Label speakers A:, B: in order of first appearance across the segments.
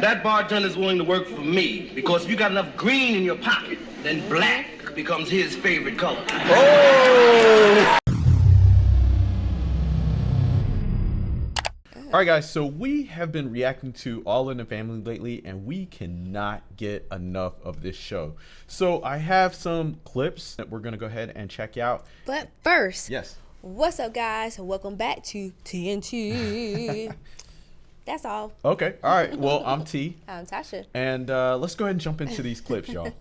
A: That bartender's willing to work for me because if you got enough green in your pocket, then black becomes his favorite color.
B: Oh! All right, guys, so we have been reacting to All in the Family lately, and we cannot get enough of this show. So I have some clips that we're going to go ahead and check out.
C: But first,
B: yes,
C: what's up, guys? Welcome back to TNT. That's all.
B: Okay. All right. Well, I'm T.
C: I'm Tasha.
B: And let's go ahead and jump into these clips, y'all.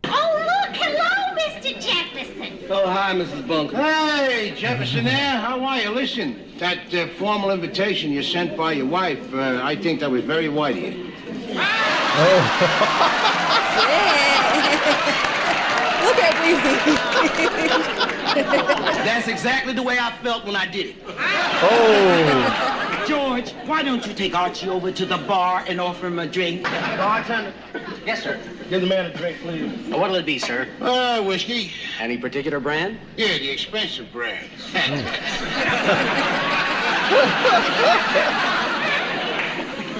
D: Oh, look. Hello, Mr. Jefferson.
A: Oh, hi, Mrs. Bunker.
E: Hey, Jefferson there. How are you? Listen, that formal invitation you sent by your wife, I think that was very white of you.
C: Look at Weezy.
A: That's exactly the way I felt when I did it.
B: Oh.
F: George, why don't you take Archie over to the bar and offer him a drink?
A: Bartender,
F: Yes, sir.
A: give the man a drink, please.
F: What'll it be, sir?
E: Whiskey.
F: Any particular brand?
E: Yeah, the expensive brand.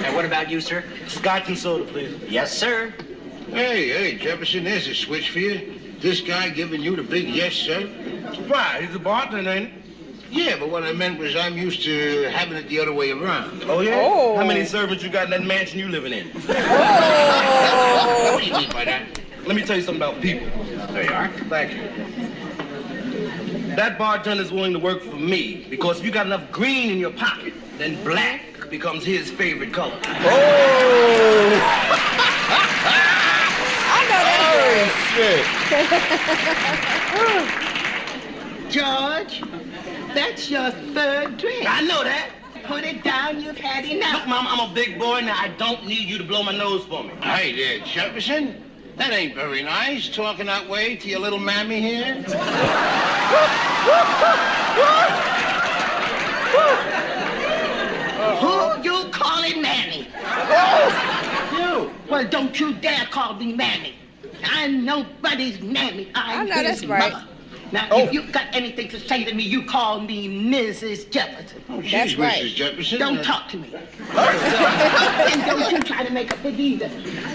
F: And what about you, sir?
A: Scotch and soda, please.
F: Yes, sir.
E: Hey, Jefferson, there's a switch for you. This guy giving you the big yes, sir.
A: Why? He's a bartender, ain't he?
E: Yeah, but what I meant was I'm used to having it the other way around.
A: Oh, yeah?
C: Oh.
A: How many servants you got in that mansion you living in?
E: What do you mean by that?
A: Let me tell you something about people.
F: There you are.
A: Thank you. That bartender's willing to work for me because if you got enough green in your pocket, then black becomes his favorite color.
B: Oh.
C: I know
B: Oh,
C: that's
B: shit.
G: George, that's your third drink.
A: I know that.
G: Put it down, you've had enough.
A: Look, Mom, I'm a big boy now. I don't need you to blow my nose for me.
E: Hey there, Jefferson. That ain't very nice, talking that way to your little mammy here.
G: Who you calling Mammy?
E: You.
G: Well, don't you dare call me Mammy. I'm nobody's Mammy. I'm
C: I know
G: his
C: that's right.
G: mother. Now,
B: Oh.
G: if you got anything to say to me, you call me Mrs. Jefferson.
E: Oh, she's
C: That's right.
E: Mrs. Jefferson.
G: Don't talk to me. And don't you try to make a big either.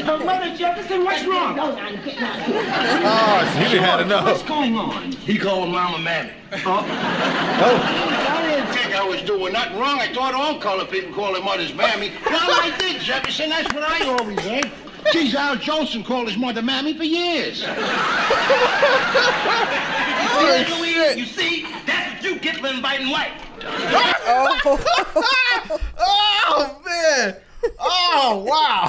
F: Mother Jefferson, what's wrong?
G: No, I'm getting out of here.
B: Oh, you done had enough.
F: What's going on?
A: He called Mama Mammy.
B: Oh.
E: I didn't think I was doing nothing wrong. I thought all colored people call their mothers Mammy. Well, I did, Jefferson. That's what I always heard. Geez, Al Jolson called his mother Mammy for years.
A: You see, that's what you get for inviting white.
B: Oh, man. Oh, wow.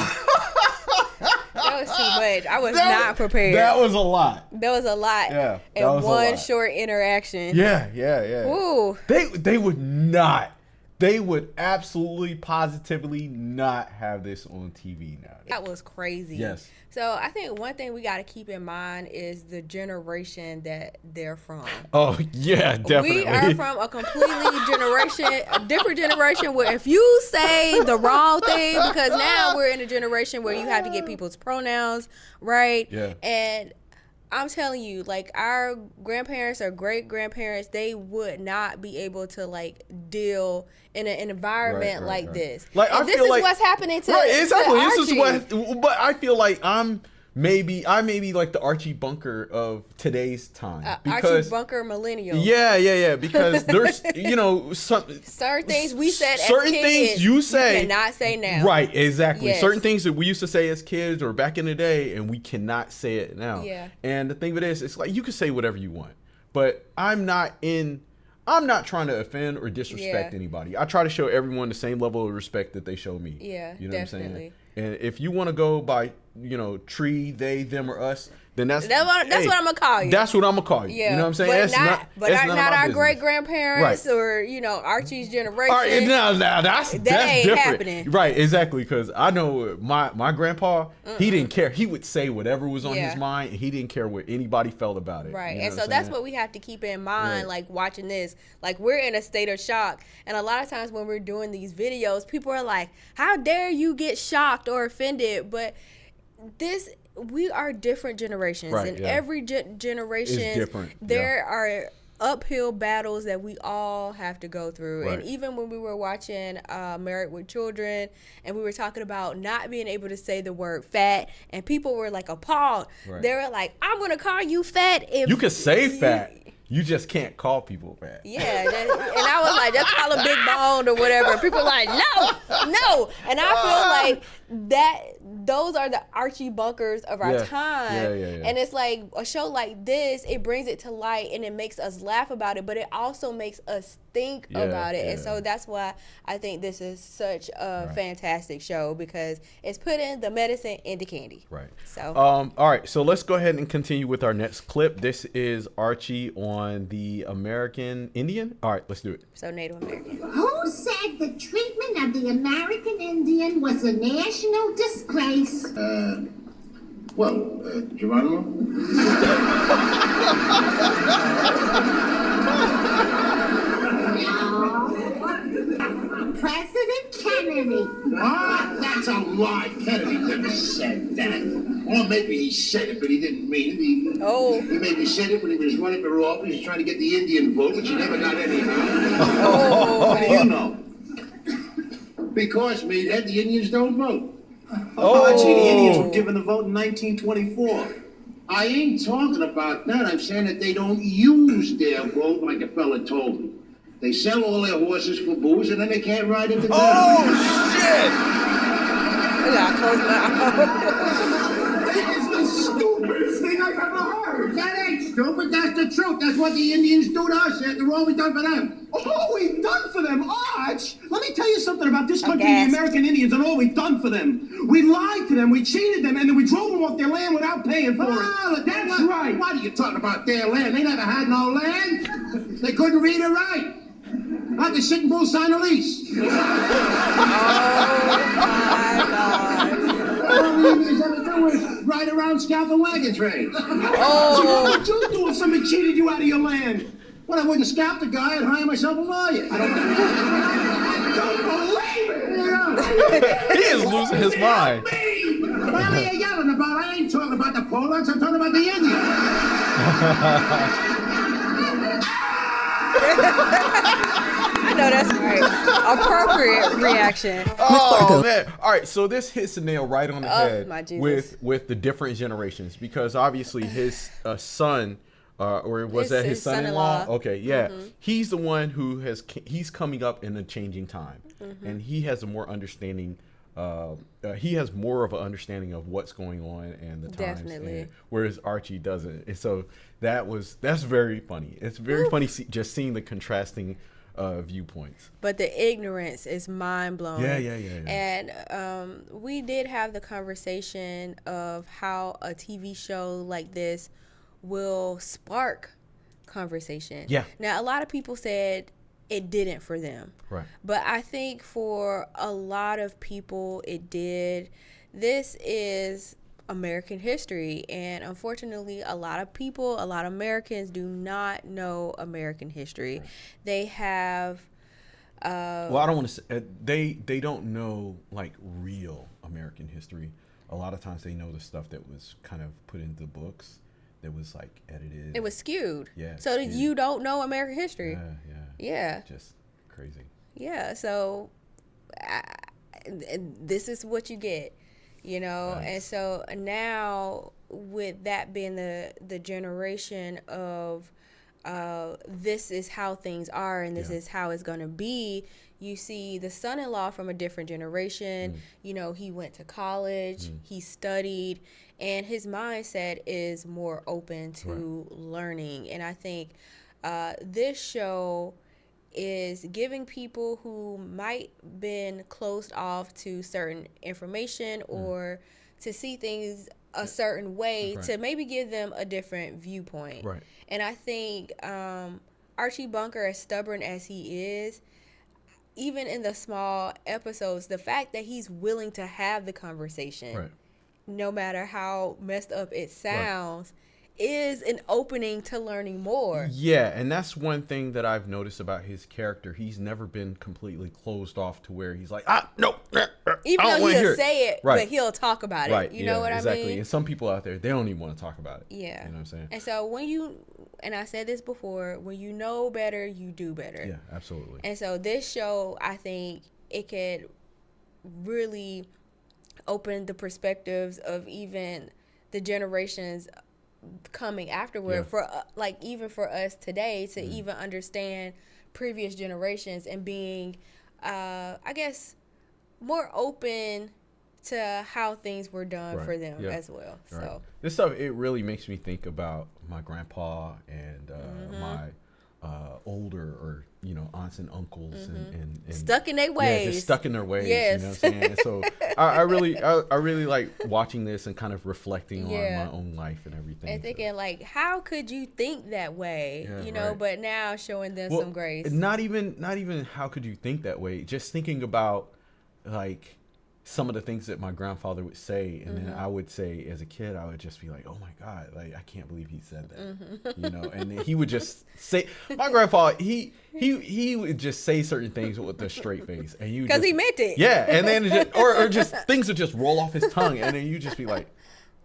C: That was too much. I was not prepared.
B: That was a lot.
C: There was a lot
B: Yeah, that
C: in
B: was a
C: one
B: lot.
C: short interaction.
B: Yeah.
C: Ooh.
B: They would not. They would absolutely, positively not have this on TV now.
C: That was crazy.
B: Yes.
C: So I think one thing we got to keep in mind is the generation that they're from.
B: Oh, yeah, definitely.
C: We are from a different generation where if you say the wrong thing, because now we're in a generation where you have to get people's pronouns right.
B: Yeah.
C: And I'm telling you, like, our grandparents or great grandparents, they would not be able to like deal in an environment like this.
B: Like,
C: and
B: I
C: this
B: feel
C: is
B: like,
C: what's happening to
B: exactly.
C: to
B: This is
C: Archie.
B: what, but I feel like I may be like the Archie Bunker of today's time
C: Archie Bunker millennial.
B: Yeah. Because there's
C: Certain things we said
B: certain
C: as
B: things
C: kids,
B: you say
C: cannot say now.
B: Right, exactly.
C: Yes.
B: Certain things that we used to say as kids or back in the day, and we cannot say it now.
C: Yeah.
B: And the thing of it is, it's like you can say whatever you want, but I'm not trying to offend or disrespect anybody. I try to show everyone the same level of respect that they show me.
C: Yeah,
B: you know
C: definitely.
B: what I'm saying? And if you want to go by, tree, they, them, or us, then that's
C: what I'm gonna call you.
B: That's what I'm gonna call you.
C: Yeah,
B: You know what I'm saying?
C: But
B: That's
C: not
B: none of my
C: our
B: business.
C: great grandparents
B: Right.
C: or Archie's generation.
B: All right, now that's
C: ain't
B: different.
C: happening.
B: Right, exactly. Because I know my grandpa, he didn't care. He would say whatever was on his mind, and he didn't care what anybody felt about it.
C: Right,
B: You know
C: and
B: what
C: so
B: I'm
C: that's
B: saying?
C: what we have to keep in mind,
B: Yeah.
C: like watching this. Like we're in a state of shock, and a lot of times when we're doing these videos, people are like, "How dare you get shocked or offended?" But we are different generations,
B: Right,
C: and
B: yeah.
C: every generation
B: It's different,
C: there are uphill battles that we all have to go through.
B: Right.
C: And even when we were watching Married with Children and we were talking about not being able to say the word fat, and people were like appalled.
B: Right.
C: They were like, I'm going to call you fat if
B: You can say fat. You just can't call people fat.
C: Yeah, and I was like, just call him big boned or whatever. People were like, no. And I feel like those are the Archie Bunkers of our time.
B: Yeah.
C: And it's like a show like this, it brings it to light and it makes us laugh about it, but it also makes us think about it. And so that's why I think this is such a fantastic show, because it's putting the medicine into candy.
B: Right.
C: So
B: all right, so let's go ahead and continue with our next clip. This is Archie on the American Indian. All right, let's do it.
C: So Native American.
D: Who said the treatment of the American Indian was a national disgrace?
E: Geronimo?
D: President Kennedy.
E: What? That's a lie. Kennedy never said that. Or maybe he said it, but he didn't mean it. He maybe said it when he was running for office, trying to get the Indian vote, which he never got anyhow. How do you know? Because, meathead, the Indians don't vote.
A: Archie, the Indians were given the vote in 1924.
E: I ain't talking about that. I'm saying that they don't use their vote like a fella told me. They sell all their horses for booze, and then they can't ride into town.
B: Oh, shit!
C: I gotta close my
E: It's the stupidest thing I've ever heard. That ain't stupid. That's the truth. That's what the Indians do to us. After all we've done for them.
A: All we've done for them, Arch! Let me tell you something about this country
C: Okay.
A: and the American Indians and all we've done for them. We lied to them, we cheated them, and then we drove them off their land without paying for it. That's right.
E: What are you talking about their land? They never had no land. They couldn't read or write. I could sit and bull sign a lease.
C: Oh my God.
E: All the Indians ever do is ride around scalping wagon trains.
A: So what would you do if somebody cheated you out of your land?
E: Well, I wouldn't scalp the guy. I'd hire myself a lawyer. I don't believe it. You know?
B: He is losing his mind.
E: What are you yelling about? I ain't talking about the Polacks. I'm talking about the Indians.
C: I know that's right. Appropriate reaction.
B: Oh man! All right, so this hits the nail right on the head
C: my Jesus.
B: with the different generations, because obviously his son, or was that his son-in-law? Okay, yeah, he's the one who he's coming up in a changing time, and he has a more understanding. He has more of an understanding of what's going on and the times,
C: Definitely.
B: whereas Archie doesn't. And so that's very funny. It's very funny just seeing the contrasting viewpoints.
C: But the ignorance is mind blowing.
B: Yeah.
C: And we did have the conversation of how a TV show like this will spark conversation.
B: Yeah.
C: Now, a lot of people said it didn't for them.
B: Right.
C: But I think for a lot of people, it did. This is American history, and unfortunately a lot of Americans do not know American history.
B: Right.
C: They have
B: Well, I don't want to say they don't know like real American history. A lot of times they know the stuff that was kind of put into the books, that was like edited.
C: it was skewed.
B: Yeah,
C: So
B: skewed.
C: you don't know American history.
B: Yeah. Just crazy.
C: Yeah. So this is what you get. You know,
B: Nice.
C: and so now with that being the generation of this is how things are and this is how it's going to be, you see the son-in-law from a different generation. You know, he went to college, he studied, and his mindset is more open to learning. And I think this show is giving people who might been closed off to certain information or to see things a certain way to maybe give them a different viewpoint.
B: Right.
C: And I think Archie Bunker, as stubborn as he is, even in the small episodes, the fact that he's willing to have the conversation, no matter how messed up it sounds, is an opening to learning more.
B: Yeah, and that's one thing that I've noticed about his character. He's never been completely closed off to where he's like, no.
C: Even
B: I don't
C: though
B: wanna
C: he'll
B: hear it.
C: say it,
B: Right.
C: but he'll talk about it.
B: Right.
C: You know what
B: exactly.
C: I mean?
B: And some people out there, they don't even want to talk about it.
C: Yeah.
B: You know what I'm saying?
C: And so and I said this before, when you know better, you do better.
B: Yeah, absolutely.
C: And so this show, I think it could really open the perspectives of even the generations coming afterward, for like even for us today to even understand previous generations and being I guess more open to how things were done for them as well.
B: Right.
C: So
B: this stuff, it really makes me think about my grandpa and my older or aunts and uncles and
C: stuck in their ways.
B: Yeah, just stuck in their ways.
C: Yes.
B: You know what I'm saying? And so I really like watching this and kind of reflecting on my own life and everything.
C: And thinking like, how could you think that way? But now showing them some grace.
B: Not even how could you think that way? Just thinking about like some of the things that my grandfather would say, and then I would say as a kid, I would just be like, "Oh my God, like I can't believe he said that," And then he would just say, my grandpa, he would just say certain things with a straight face, and you
C: because he meant it.
B: Yeah, and then or just things would just roll off his tongue, and then you just be like,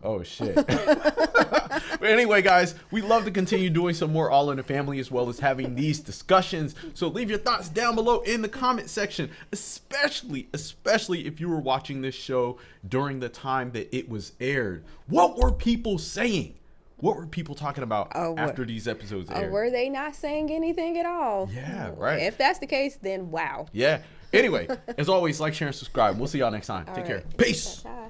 B: "Oh shit." But anyway, guys, we love to continue doing some more All in the Family as well as having these discussions. So leave your thoughts down below in the comment section, especially if you were watching this show during the time that it was aired. What were people saying? What were people talking about after these episodes aired?
C: Or were they not saying anything at all?
B: Yeah, right.
C: If that's the case, then wow.
B: Yeah. Anyway, as always, like, share, and subscribe. We'll see y'all next time. Take care. Peace.
C: Bye.